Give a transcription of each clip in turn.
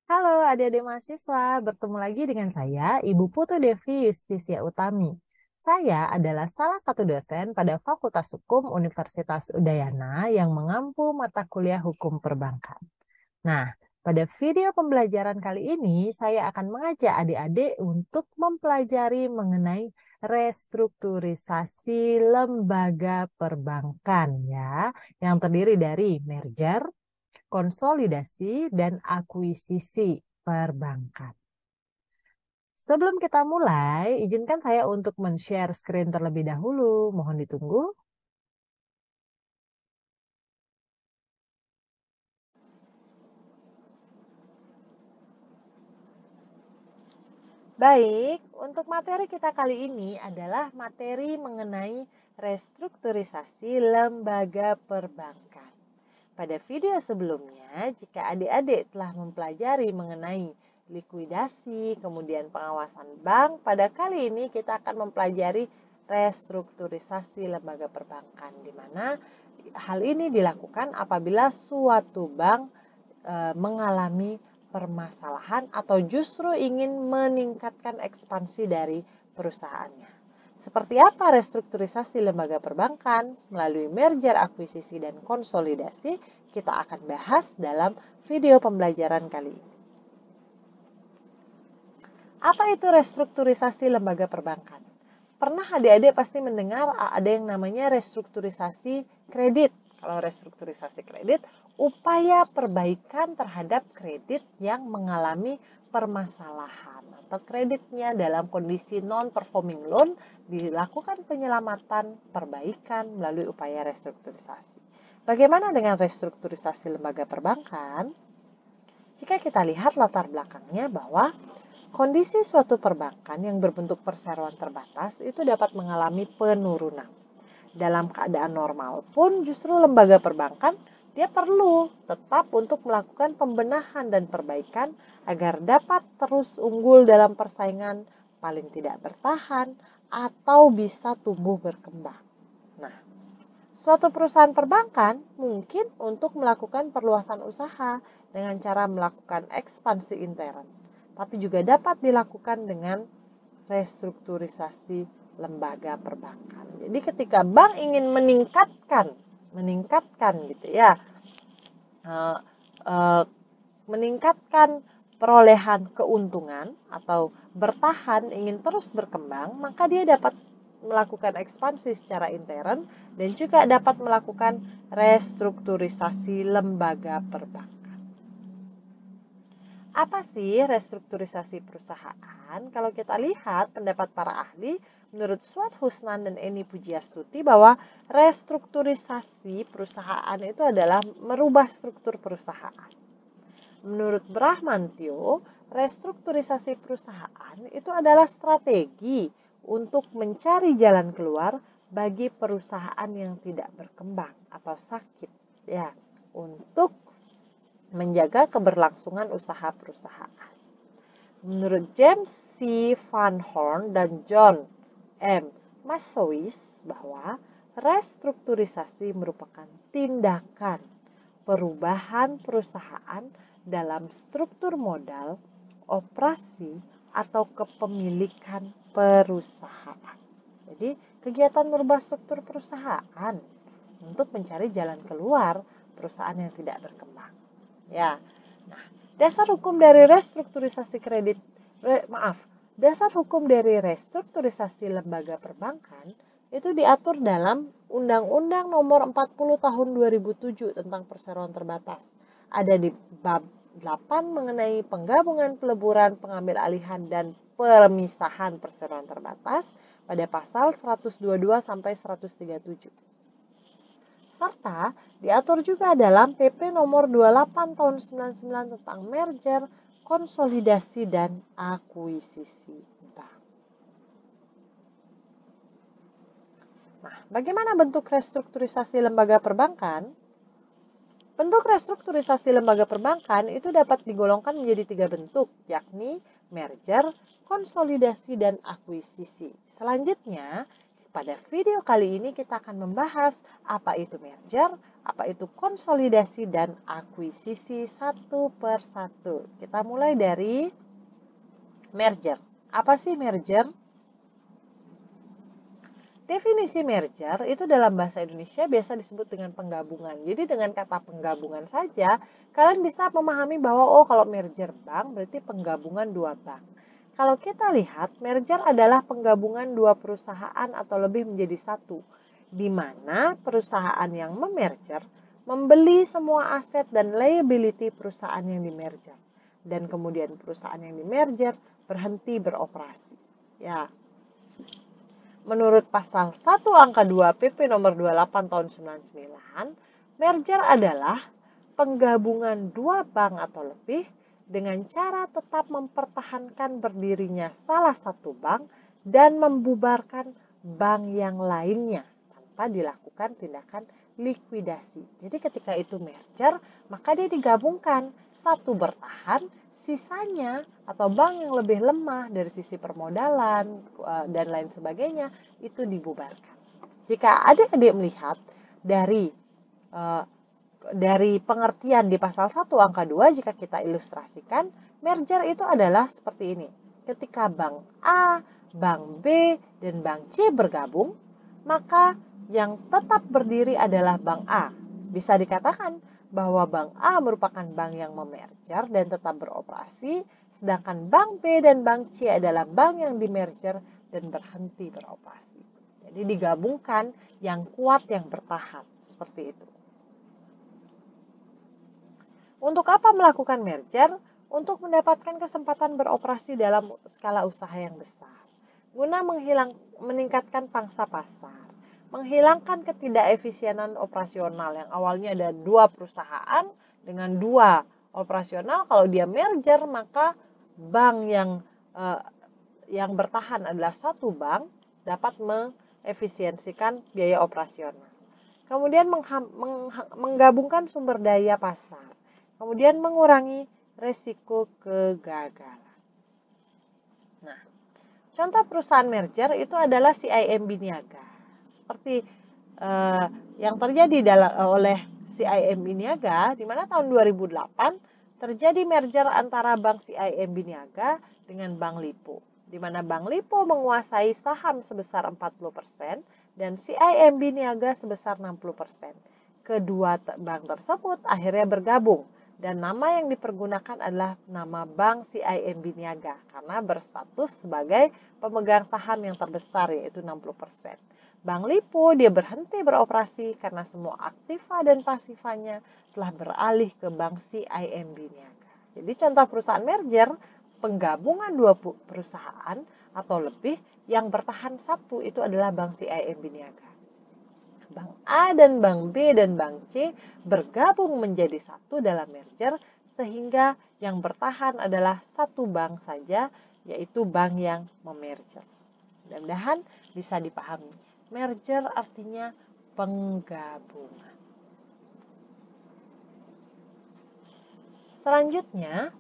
Halo adik-adik mahasiswa, bertemu lagi dengan saya, Ibu Putu Devi Yustisia Utami. Saya adalah salah satu dosen pada Fakultas Hukum Universitas Udayana yang mengampu mata kuliah Hukum Perbankan. Nah, pada video pembelajaran kali ini, saya akan mengajak adik-adik untuk mempelajari mengenai restrukturisasi lembaga perbankan ya, yang terdiri dari merger, konsolidasi, dan akuisisi perbankan. Sebelum kita mulai, izinkan saya untuk men-share screen terlebih dahulu. Mohon ditunggu. Baik, untuk materi kita kali ini adalah materi mengenai restrukturisasi lembaga perbankan. Pada video sebelumnya, jika adik-adik telah mempelajari mengenai likuidasi, kemudian pengawasan bank, pada kali ini kita akan mempelajari restrukturisasi lembaga perbankan, di mana hal ini dilakukan apabila suatu bank mengalami permasalahan atau justru ingin meningkatkan ekspansi dari perusahaannya. Seperti apa restrukturisasi lembaga perbankan melalui merger, akuisisi, dan konsolidasi, kita akan bahas dalam video pembelajaran kali ini. Apa itu restrukturisasi lembaga perbankan? Pernah adik-adik pasti mendengar ada yang namanya restrukturisasi kredit. Kalau restrukturisasi kredit, upaya perbaikan terhadap kredit yang mengalami permasalahan atau kreditnya dalam kondisi non-performing loan dilakukan penyelamatan perbaikan melalui upaya restrukturisasi. Bagaimana dengan restrukturisasi lembaga perbankan? Jika kita lihat latar belakangnya bahwa kondisi suatu perbankan yang berbentuk perseroan terbatas itu dapat mengalami penurunan. Dalam keadaan normal pun justru lembaga perbankan dia perlu tetap untuk melakukan pembenahan dan perbaikan agar dapat terus unggul dalam persaingan, paling tidak bertahan, atau bisa tumbuh berkembang. Nah, suatu perusahaan perbankan mungkin untuk melakukan perluasan usaha dengan cara melakukan ekspansi intern, tapi juga dapat dilakukan dengan restrukturisasi lembaga perbankan. Jadi ketika bank ingin meningkatkan gitu ya, meningkatkan perolehan keuntungan atau bertahan ingin terus berkembang, maka dia dapat melakukan ekspansi secara intern dan juga dapat melakukan restrukturisasi lembaga perbankan. Apa sih restrukturisasi perusahaan? Kalau kita lihat pendapat para ahli, menurut Swat Husnan dan Eni Pujiastuti bahwa restrukturisasi perusahaan itu adalah merubah struktur perusahaan. Menurut Brahmantio, restrukturisasi perusahaan itu adalah strategi untuk mencari jalan keluar bagi perusahaan yang tidak berkembang atau sakit, ya, untuk menjaga keberlangsungan usaha perusahaan. Menurut James C. Van Horn dan John M. Masowis bahwa restrukturisasi merupakan tindakan perubahan perusahaan dalam struktur modal, operasi, atau kepemilikan perusahaan. Jadi, kegiatan merubah struktur perusahaan untuk mencari jalan keluar perusahaan yang tidak berkembang. Ya. Nah, dasar hukum dari restrukturisasi dasar hukum dari restrukturisasi lembaga perbankan itu diatur dalam Undang-Undang Nomor 40 Tahun 2007 tentang perseroan terbatas. Ada di bab 8 mengenai penggabungan, peleburan, pengambil alihan, dan pemisahan perseroan terbatas pada pasal 122 sampai 137. Serta diatur juga dalam PP nomor 28 tahun 99 tentang merger, konsolidasi, dan akuisisi bank. Nah, bagaimana bentuk restrukturisasi lembaga perbankan? Bentuk restrukturisasi lembaga perbankan itu dapat digolongkan menjadi 3 bentuk, yakni merger, konsolidasi, dan akuisisi. Selanjutnya, pada video kali ini kita akan membahas apa itu merger, Apa itu konsolidasi dan akuisisi satu per satu? Kita mulai dari merger. Apa sih merger? Definisi merger itu dalam bahasa Indonesia biasa disebut dengan penggabungan. Jadi dengan kata penggabungan saja, kalian bisa memahami bahwa kalau merger bank berarti penggabungan dua bank. Kalau kita lihat, merger adalah penggabungan dua perusahaan atau lebih menjadi satu, di mana perusahaan yang memerger membeli semua aset dan liability perusahaan yang dimerger. Dan kemudian perusahaan yang dimerger berhenti beroperasi. Ya, menurut pasal 1 angka 2 PP nomor 28 tahun 99, merger adalah penggabungan dua bank atau lebih dengan cara tetap mempertahankan berdirinya salah satu bank dan membubarkan bank yang lainnya tanpa dilakukan tindakan likuidasi. Jadi ketika itu merger, maka dia digabungkan, satu bertahan, sisanya atau bank yang lebih lemah dari sisi permodalan dan lain sebagainya itu dibubarkan. Jika adik-adik melihat dari pengertian di pasal 1 angka 2, jika kita ilustrasikan, merger itu adalah seperti ini. Ketika bank A, bank B, dan bank C bergabung, maka yang tetap berdiri adalah bank A. Bisa dikatakan bahwa bank A merupakan bank yang memerger dan tetap beroperasi, sedangkan bank B dan bank C adalah bank yang dimerger dan berhenti beroperasi. Jadi digabungkan yang kuat yang bertahan, seperti itu. Untuk apa melakukan merger? Untuk mendapatkan kesempatan beroperasi dalam skala usaha yang besar, guna meningkatkan pangsa pasar, menghilangkan ketidakefisienan operasional yang awalnya ada dua perusahaan dengan dua operasional. Kalau dia merger, maka bank yang bertahan adalah satu bank dapat mengefisiensikan biaya operasional. Kemudian menggabungkan sumber daya pasar. Kemudian mengurangi resiko kegagalan. Nah, contoh perusahaan merger itu adalah CIMB Niaga. Seperti yang terjadi oleh CIMB Niaga, di mana tahun 2008 terjadi merger antara Bank CIMB Niaga dengan Bank Lipo, di mana Bank Lipo menguasai saham sebesar 40% dan CIMB Niaga sebesar 60%. Kedua bank tersebut akhirnya bergabung dan nama yang dipergunakan adalah nama Bank CIMB Niaga karena berstatus sebagai pemegang saham yang terbesar, yaitu 60%. Bank Lipo dia berhenti beroperasi karena semua aktiva dan pasifanya telah beralih ke Bank CIMB Niaga. Jadi contoh perusahaan merger, penggabungan dua perusahaan atau lebih yang bertahan satu itu adalah Bank CIMB Niaga. Bank A dan Bank B dan Bank C bergabung menjadi satu dalam merger sehingga yang bertahan adalah satu bank saja, yaitu bank yang memerger. Mudah-mudahan bisa dipahami. Merger artinya penggabungan. Selanjutnya,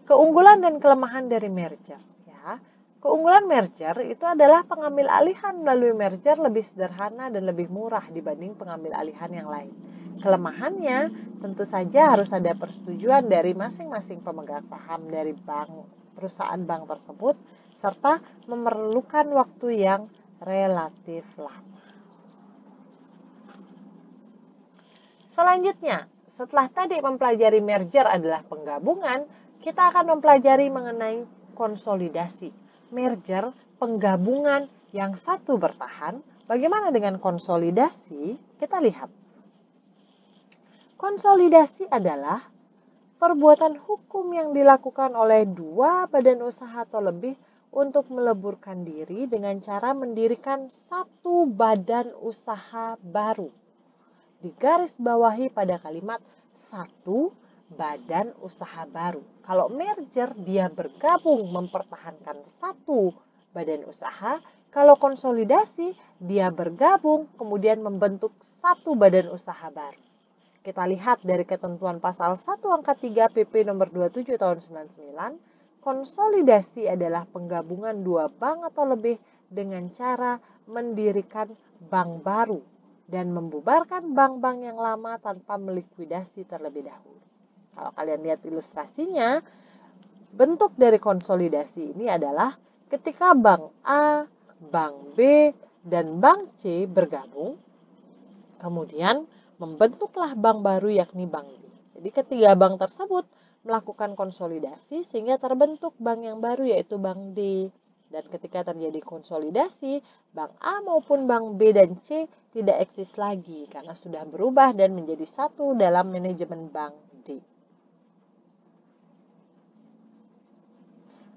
keunggulan dan kelemahan dari merger. Ya, keunggulan merger itu adalah pengambil alihan melalui merger lebih sederhana dan lebih murah dibanding pengambil alihan yang lain. Kelemahannya tentu saja harus ada persetujuan dari masing-masing pemegang saham dari perusahaan bank tersebut, serta memerlukan waktu yang relatif lama. Selanjutnya, setelah tadi mempelajari merger adalah penggabungan, kita akan mempelajari mengenai konsolidasi. Merger, penggabungan yang satu bertahan. Bagaimana dengan konsolidasi? Kita lihat. Konsolidasi adalah perbuatan hukum yang dilakukan oleh dua badan usaha atau lebih untuk meleburkan diri dengan cara mendirikan satu badan usaha baru. Digaris bawahi pada kalimat satu badan usaha baru. Kalau merger dia bergabung mempertahankan satu badan usaha. Kalau konsolidasi dia bergabung kemudian membentuk satu badan usaha baru. Kita lihat dari ketentuan pasal 1 angka 3 PP nomor 27 tahun 99, konsolidasi adalah penggabungan dua bank atau lebih dengan cara mendirikan bank baru dan membubarkan bank-bank yang lama tanpa melikuidasi terlebih dahulu. Kalau kalian lihat ilustrasinya, bentuk dari konsolidasi ini adalah ketika bank A, bank B, dan bank C bergabung, kemudian membentuklah bank baru yakni bank D. Jadi ketiga bank tersebut melakukan konsolidasi sehingga terbentuk bank yang baru yaitu bank D. Dan ketika terjadi konsolidasi, bank A maupun bank B dan C tidak eksis lagi karena sudah berubah dan menjadi satu dalam manajemen bank D.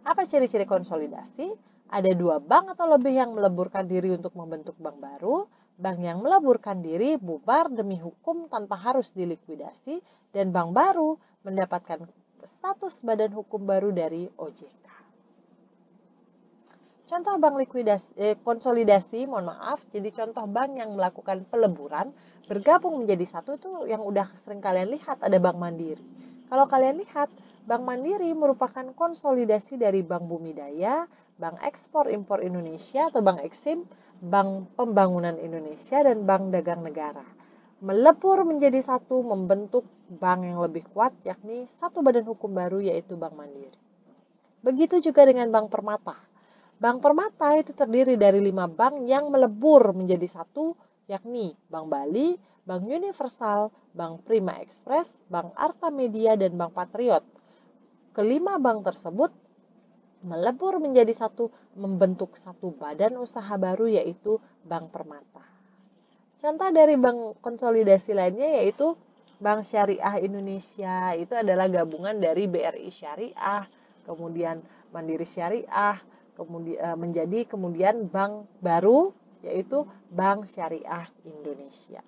Apa ciri-ciri konsolidasi? Ada dua bank atau lebih yang meleburkan diri untuk membentuk bank baru. Bank yang meleburkan diri bubar demi hukum tanpa harus dilikuidasi, dan bank baru mendapatkan status badan hukum baru dari OJK. Contoh bank konsolidasi, jadi contoh bank yang melakukan peleburan, bergabung menjadi satu itu yang udah sering kalian lihat, ada Bank Mandiri. Kalau kalian lihat, Bank Mandiri merupakan konsolidasi dari Bank Bumidaya, Bank Ekspor Impor Indonesia atau Bank Eksim, Bank Pembangunan Indonesia, dan Bank Dagang Negara. Melebur menjadi satu membentuk bank yang lebih kuat, yakni satu badan hukum baru yaitu Bank Mandiri. Begitu juga dengan Bank Permata. Bank Permata itu terdiri dari 5 bank yang melebur menjadi satu, yakni Bank Bali, Bank Universal, Bank Prima Express, Bank Arta Media, dan Bank Patriot. Kelima bank tersebut melebur menjadi satu, membentuk satu badan usaha baru yaitu Bank Permata. Contoh dari bank konsolidasi lainnya yaitu Bank Syariah Indonesia, itu adalah gabungan dari BRI Syariah, kemudian Mandiri Syariah, kemudian bank baru yaitu Bank Syariah Indonesia.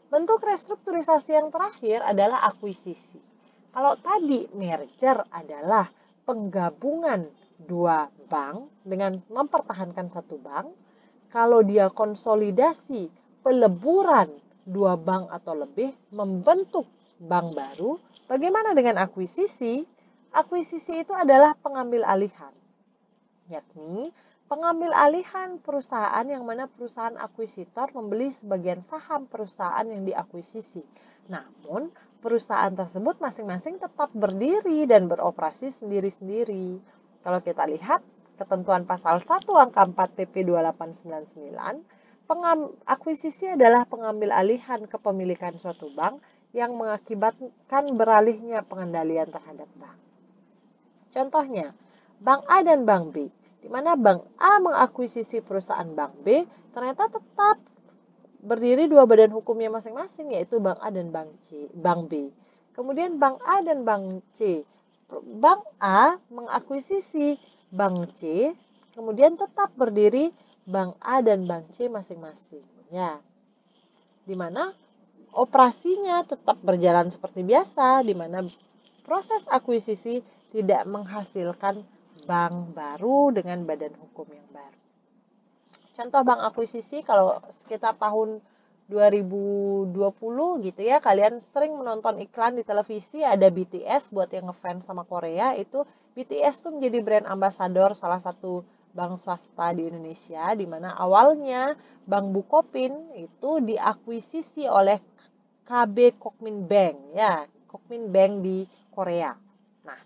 Bentuk restrukturisasi yang terakhir adalah akuisisi. Kalau tadi merger adalah penggabungan dua bank dengan mempertahankan satu bank, kalau dia konsolidasi peleburan dua bank atau lebih membentuk bank baru, bagaimana dengan akuisisi? Akuisisi itu adalah pengambil alihan, yakni pengambil alihan perusahaan yang mana perusahaan akuisitor membeli sebagian saham perusahaan yang diakuisisi. Namun, perusahaan tersebut masing-masing tetap berdiri dan beroperasi sendiri-sendiri. Kalau kita lihat ketentuan pasal 1 angka 4 PP 2899, akuisisi adalah pengambil alihan kepemilikan suatu bank yang mengakibatkan beralihnya pengendalian terhadap bank. Contohnya, Bank A dan Bank B, di mana Bank A mengakuisisi perusahaan Bank B, ternyata tetap berdiri dua badan hukumnya masing-masing, yaitu Bank A dan Bank B. Kemudian Bank A dan Bank C, Bank A mengakuisisi Bank C, kemudian tetap berdiri Bank A dan Bank C masing-masing. Ya, di mana operasinya tetap berjalan seperti biasa, di mana proses akuisisi tidak menghasilkan bank baru dengan badan hukum yang baru. Contoh bank akuisisi kalau sekitar tahun 2020 gitu ya, kalian sering menonton iklan di televisi, ada BTS, buat yang ngefans sama Korea, itu BTS tuh menjadi brand ambassador salah satu bank swasta di Indonesia, di mana awalnya Bank Bukopin itu diakuisisi oleh KB Kokmin Bank, ya, Kokmin Bank di Korea. Nah,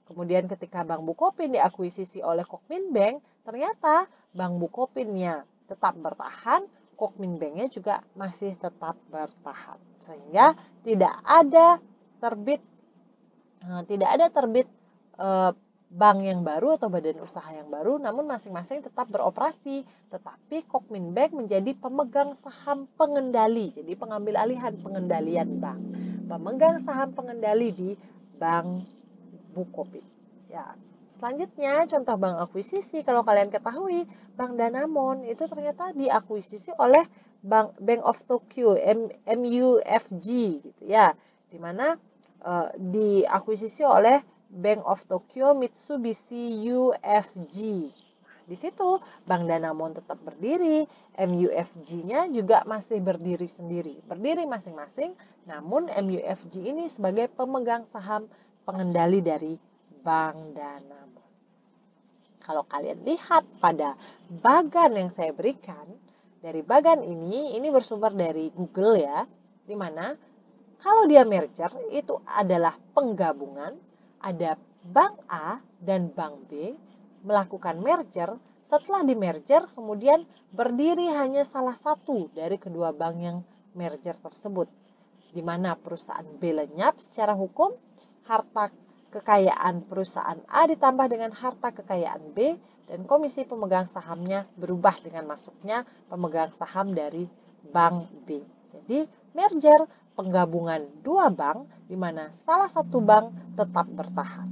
kemudian ketika Bank Bukopin diakuisisi oleh Kokmin Bank, ternyata Bank Bukopinnya tetap bertahan, Kokmin Banknya juga masih tetap bertahan. Sehingga tidak ada terbit bank yang baru atau badan usaha yang baru, namun masing-masing tetap beroperasi. Tetapi Kokmin Bank menjadi pemegang saham pengendali, jadi pengambil alihan pengendalian bank. Pemegang saham pengendali di Bank Bukopin. Ya, selanjutnya contoh bank akuisisi, kalau kalian ketahui Bank Danamon itu ternyata diakuisisi oleh Bank of Tokyo, MUFG gitu ya, di mana diakuisisi oleh Bank of Tokyo Mitsubishi UFG. Di situ Bank Danamon tetap berdiri, MUFG-nya juga masih berdiri sendiri, berdiri masing-masing, namun MUFG ini sebagai pemegang saham pengendali dari Bank Danamon. Kalau kalian lihat pada bagan yang saya berikan, dari bagan ini bersumber dari Google ya, di mana kalau dia merger itu adalah penggabungan, ada bank A dan bank B melakukan merger, setelah di merger kemudian berdiri hanya salah satu dari kedua bank yang merger tersebut, di mana perusahaan B lenyap secara hukum, harta kekayaan perusahaan A ditambah dengan harta kekayaan B, dan komisi pemegang sahamnya berubah dengan masuknya pemegang saham dari bank B. Jadi merger penggabungan dua bank di mana salah satu bank tetap bertahan.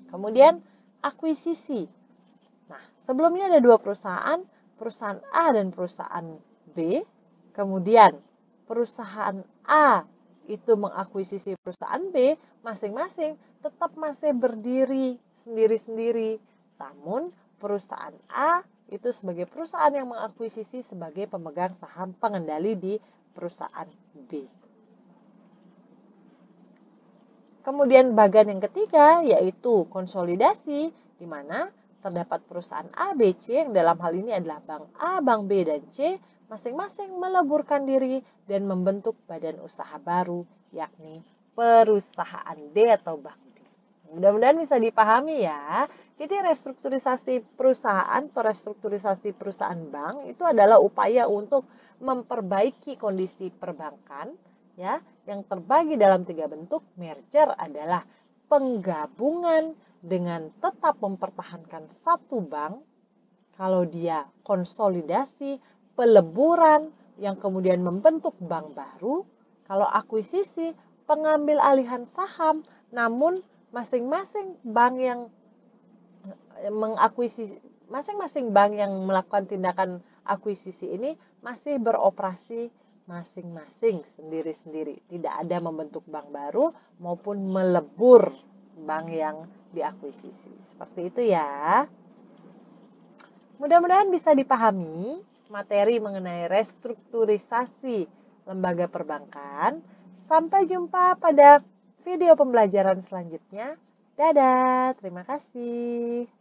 Kemudian akuisisi. Nah, sebelumnya ada dua perusahaan, perusahaan A dan perusahaan B. Kemudian perusahaan A itu mengakuisisi perusahaan B, masing-masing tetap masih berdiri sendiri-sendiri. Namun perusahaan A itu sebagai perusahaan yang mengakuisisi sebagai pemegang saham pengendali di perusahaan B. Kemudian bagian yang ketiga yaitu konsolidasi, di mana terdapat perusahaan A, B, C yang dalam hal ini adalah bank A, bank B, dan C masing-masing meleburkan diri dan membentuk badan usaha baru, yakni perusahaan D atau bank D. Mudah-mudahan bisa dipahami ya. Jadi restrukturisasi perusahaan atau restrukturisasi perusahaan bank itu adalah upaya untuk memperbaiki kondisi perbankan ya, yang terbagi dalam tiga bentuk. Merger adalah penggabungan dengan tetap mempertahankan satu bank. Kalau dia konsolidasi, peleburan yang kemudian membentuk bank baru. Kalau akuisisi, pengambil alihan saham, namun masing-masing bank yang mengakuisisi, masing-masing bank yang melakukan tindakan akuisisi ini masih beroperasi masing-masing sendiri-sendiri. Tidak ada membentuk bank baru maupun melebur bank yang diakuisisi. Seperti itu ya. Mudah-mudahan bisa dipahami materi mengenai restrukturisasi lembaga perbankan. Sampai jumpa pada video pembelajaran selanjutnya. Dadah, terima kasih.